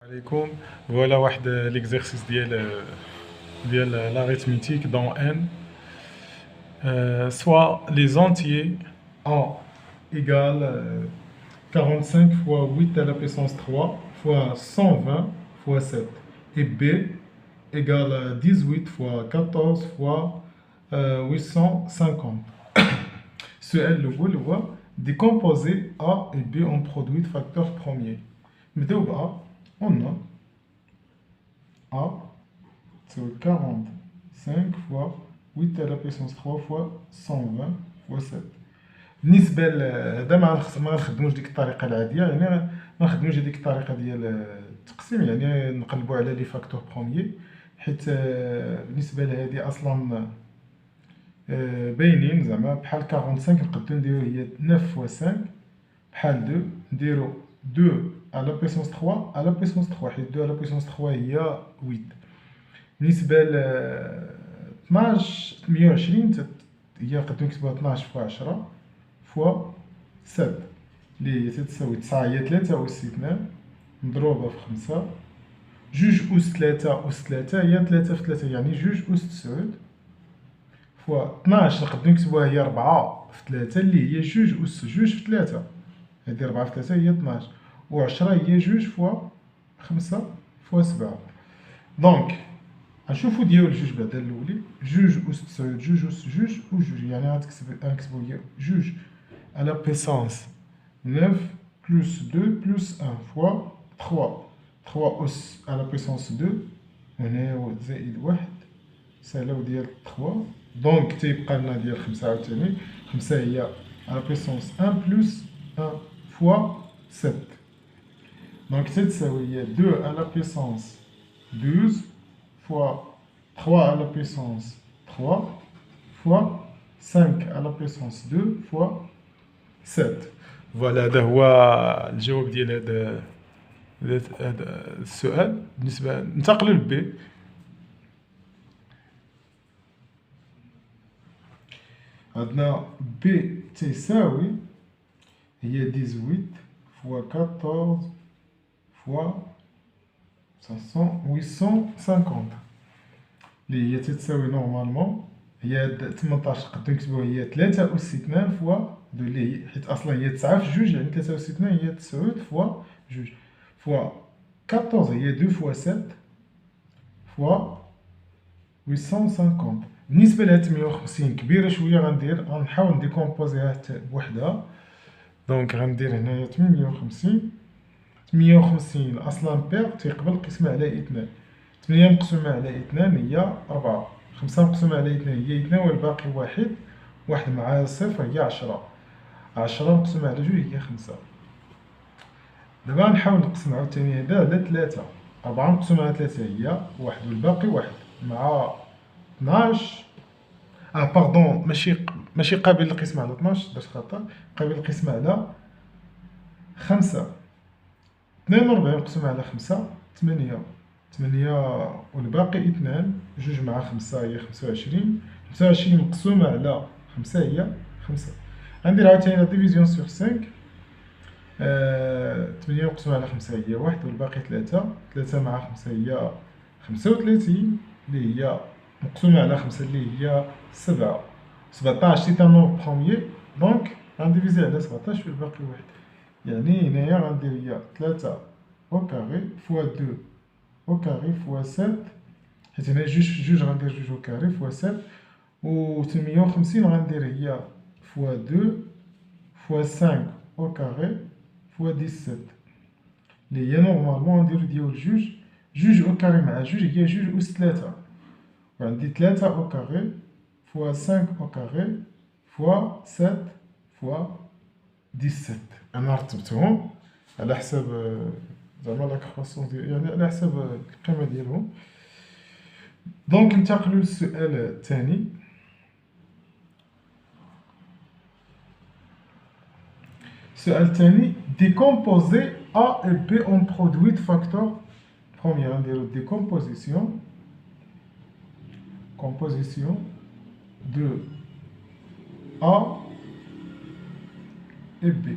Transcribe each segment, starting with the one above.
عليكم. فوالا واحد ليكزارسيس ديال l'arithmétique dans n. Soit les entiers a égale 45 fois 8 à la puissance 3 fois 120 fois 7 et b égale 18 fois 14 fois 850. السؤال الأول هو décomposer A et B en produits de facteurs premiers. نبداو ب A. On a A, c'est 45 fois 8 à la puissance 3 fois 120 fois 7. بالنسبة هذا ما غنخدموش ديك الطريقة العادية، يعني ما نخدموش هذيك الطريقة ديال التقسيم، يعني نقلبو على لي فاكتور بروميي، حيت بالنسبة لهادي أصلا باينين زعما بحال 45 نقدو نديرو هي 9 فوا 5 بحال 2 نديرو 2 على بيسونس 3 على بيسونس 3 حيت 2 على بيسونس 3 هي 8. بالنسبة ل 12 120 هي نقدو نكتبوها 12 فوا 10 فوا 7 اللي هي تتساوي 9 هي 3 أس 2 مضروبة في 5 جوج أس 3 أس 3 هي 3 في 3 يعني جوج أس 9 فوا 12 نقدو نكتبوها هي 4 في 3 اللي هي جوج أس جوج في 3 هادي 4 في 3 هي 12 و 10 هي جوج فوا 5 فوا 7. دونك غنشوفو ديال جوج بعدا الأولي جوج أس 9 جوج أس جوج و جوج يعني غنكتبو هي جوج على بيسانس 9 بلس 2 بلس 1 فوا 3 3 أس على بيسانس 2 وهنايا زائد 1 سالاو ديال 3 دونك تيبقى لنا ديال 5 عاوتاني 5 هي على بيسونس 1 بلس 1 فوا 7 دونك تتساوي هي 2 على بيسونس 12 فوا 3 على بيسونس 3 فوا 5 على بيسونس 2 فوا 7. فوالا هذا هو الجواب ديال هذا السؤال. بالنسبة ننتقلوا لبي. عندنا بي تساوي هي 18 فوا 14 فوا 850 اللي هي تتساوي نورمالمون هي 18 نقدر نكتبوها هي 3 أس 2 فوا 2 اللي هي حيت أصلا هي 9 في جوج يعني 3 أس 2 هي 9 فوا جوج فوا 14 هي 2 فوا 7 فوا 850. بالنسبة لهاد 850 كبيرة شوية غنحاول نديكومبوزيها حتى بوحدها. دونك غندير هنايا 850 أصلا بيغ تيقبل القسمة على 2 8 مقسومة على 2 هي 4 5 مقسومة على 2 هي 2 والباقي واحد مع صفر هي 10 مقسومة على 2 هي 5. دابا نحاول نقسم عاوتاني هذا على 3 4 مقسومة على 3 هي 1 والباقي 1 مع 12 باردون ماشي قابل للقسمة على 12 درت خطأ قابل للقسمة على 5 42 مقسومة على 5 8 والباقي 2 جوج مع 5 هي 25 مقسومة على 5 هي 5. غندير عاوتاني لا ديفيزيون سور 5 8 مقسومة على 5 هي 1 والباقي 3 مع 5 هي 35 اللي هي مقسومة على 5 اللي هي 7 17 سي ان نومبر بروميي دونك غنديفيزي على 17 والباقي 1 يعني هنايا غندير هي 3 au carré fois 2 au carré fois 7 حيت هنا جوج غندير جوج au carré fois 7 و 850 غندير هي fois 2 fois 5 au carré fois 17 اللي هي نورمالمون نديرو ديال جوج au carré مع جوج هي جوج أس 3 وعندي 3 au carré fois 5 au carré fois 7 fois 17. أنا رتبتهم على حساب زعما لا كرواسونس يعني على حساب القيمة ديالهم. دونك ننتقلو للسؤال الثاني. السؤال الثاني décomposer A et B en produits de facteurs premiers. غنديرو décomposition de A et B.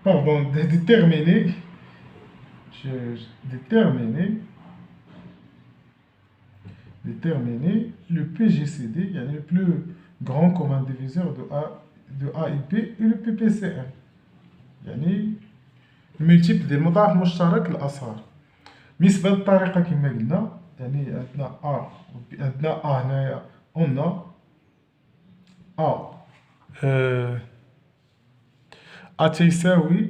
pardon, de déterminer, déterminer, déterminer le PGCD, يعني le plus grand commun diviseur de A et B, et le PPCM. يعني الملتيبل ديال المضاعف المشترك للأصغر. بالنسبة للطريقة كما قلنا، يعني عندنا A هنايا قلنا A تيساوي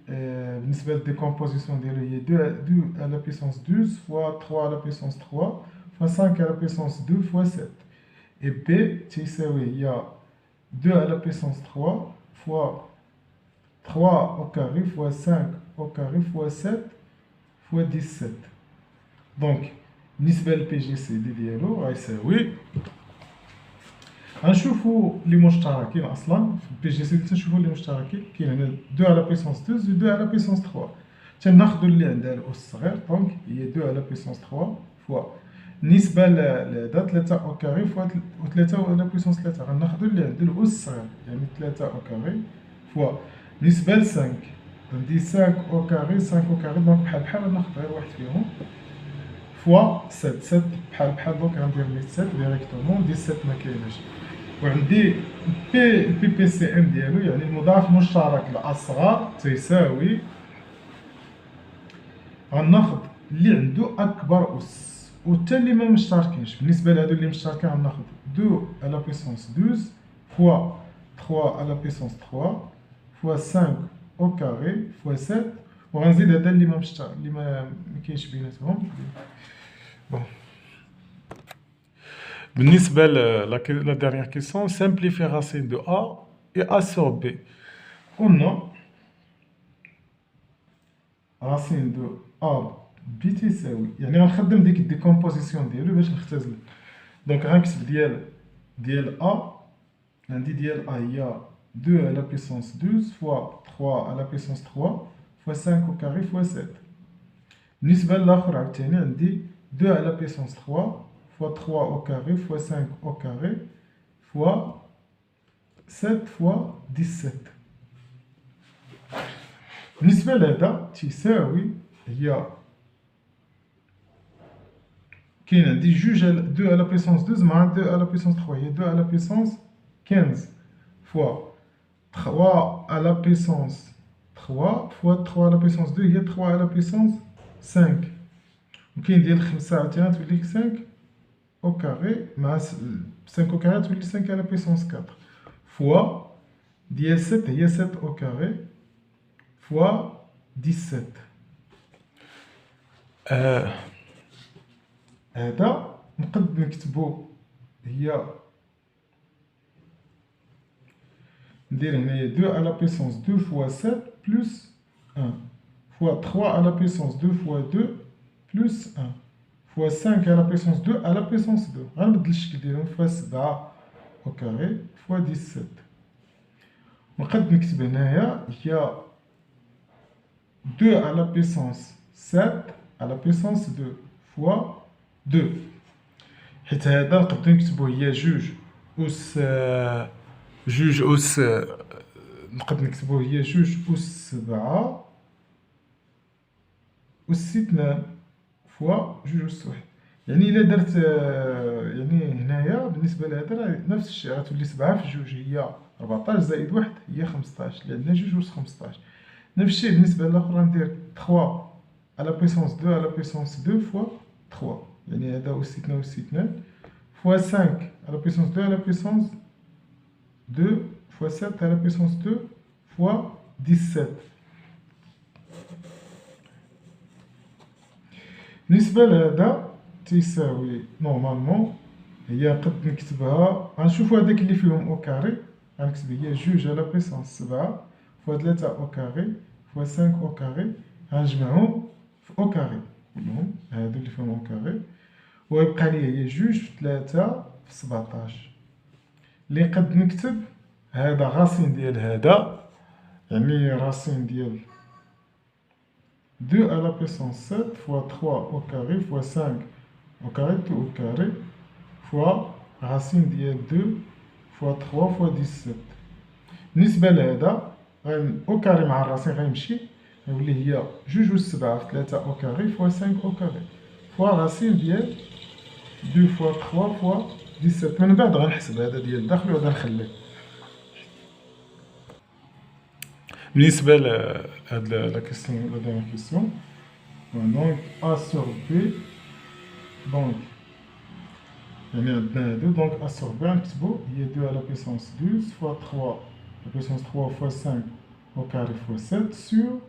بالنسبة للديكومبوزيسيون ديالو هي 2 à la puissance 12 fois 3 à la puissance 3 fois 5 à la puissance 2 fois 7. Et B تيساوي هي 2 à la puissance 3 fois 3 au carré fois 5 au carré fois 7 fois 17. Donc, بالنسبة للPGCD ديالو غيساوي غنشوفوا اللي مشتركين اصلا في PGCD. تنشوفوا اللي مشتركين كاين هنا 2 على بيسونس 12 و 2 على بيسونس 3. تناخذوا اللي عندها الاس الصغير، دونك هي 2 على بيسونس 3 فوا بالنسبه لهذا 3 او كاري فوا 3 على بيسونس 3. غناخذوا اللي عندها الاس الصغير يعني 3 او كاري فوا بالنسبه ل 5 عندي 5 او كاري 5 او كاري، دونك بحال غناخذ غير واحد فيهم فوا 7 بحال دونك غندير لي 7 ديريكتومون 17 ما كايناش. وعندي البي بي سي ام ديالو يعني المضاعف المشترك الاصغر تيساوي غناخذ اللي عنده اكبر اس وحتى اللي ما مشتركينش. بالنسبه لهادو اللي مشتركين غناخذ 2 على بيسونس 12 فوا 3 على بيسونس 3 فوا 5 او كاري فوا 7 وغنزيد هذا اللي ما مشترك اللي ما كاينش بيناتهم. بون بالنسبة la dernière question, simplifier racine de A et A sur B. قلنا racine de A B تساوي يعني غنخدم ديك الديكومبوزيسيون ديالو باش نختزل. دونك غنكتب ديال A عندي ديال A هي 2 à la puissance 12 fois 3 à la puissance 3 fois 5 au carré fois 7. بالنسبة للآخر عاوتاني عندي 2 à la puissance 3 fois 3 au carré fois 5 au carré fois 7 fois 17. بالنسبة لهذا تساوي هي كاين عندي جوج 2 à la puissance 12 مع 2 à la puissance 3 هي 2 à la puissance 15 fois 3 à la puissance 3 fois 3 à la puissance 2 هي 3 à la puissance 5. وكاين ديال 5 عاوتاني تولي 5 au carré مع 5 au carré تولي 5 à la puissance 4 fois ديال 7 هي 7 au carré fois 17. هذا نقد نكتبو هي ندير هنايا 2 à la puissance 2 fois 7 plus 1 fois 3 à la puissance 2 fois 2 plus 1 fois 5 à la puissance 2 à la puissance 2. غنبدل الشكل ديالهم fois 7 au carré fois 17. ونقد نكتب هنايا هي 2 à la puissance 7 à la puissance 2 fois 2. حيت هذا نقدر نكتبو هي جوج أس نقدر نكتبو هي جوج أس 7 أس 2 فوا جوج أس 1. يعني إلا درت يعني هنايا بالنسبة لهذا نفس الشيء غتولي 7 في جوج هي 14 زائد 1 هي 15 اللي عندنا جوج أس 15. نفس الشيء بالنسبة للآخر غندير 3 à la puissance 2 à la puissance 2 fois 3 يعني هذا أس 2 أس 2 fois 5 à la puissance 2 à la puissance 2 fois 7 à la puissance 2 fois 17. بالنسبة لهذا تساوي نورمالمون هي نقد نكتبها غنشوفو هذاك اللي فيهم أو كاري غنكتب هي جوج على بيسونس 7 فوا 3 أو كاري فوا 5 أو كاري غنجمعهم في أو كاري كلهم هادو اللي فيهم أو كاري ويبقى لي هي جوج في 3 في 17 اللي قد نكتب هذا غاسين ديال هذا يعني راسين ديال 2 à la puissance 7 fois 3 au carré fois 5 au carré tout au carré fois racine ديال 2 fois 3 fois 17. بالنسبة لهذا أو كاري مع الراسين غيمشي غيولي هي 2 و7 في 3 أو كاري فوا 5 أو كاري فوا راسين ديال 2 فوا 3 فوا 17. من بعد غنحسب هذا ديال الداخل وهذا نخليه. بالنسبة لهاد لا كيسيون لا ديرنيير كيسيون دونك أ سور بي دونك يعني عندنا هادو دونك أ سور بي غنكتبو هي 2 على بيسونس 12 فوا 3 على بيسونس 3 فوا 5 au carré fois 7 sur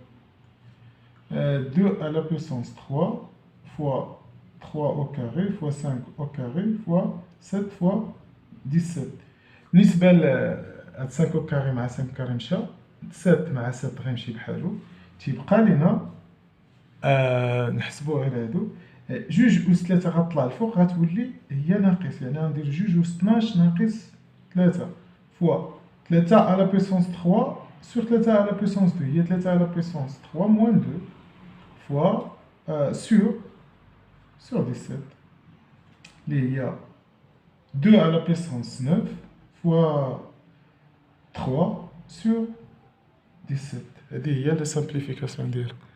2 à la puissance 3 fois 3 au carré fois 5 au carré fois 7 fois 17. بالنسبة ل 5 au carré مع 5 carré مشى 7 مع 7 غيمشي بحالو تيبقى لينا نحسبو غير هادو 2 أس 3 غطلع الفوق غتولي هي ناقص يعني غندير 2 أس 12 ناقص 3 فوا 3 على بيسونس 3 sur 3 à la puissance 2, il y a 3 à la puissance 3 moins 2 fois sur 17. Il y a 2 à la puissance 9 fois 3 sur 17. هذه هي la simplification ديالها.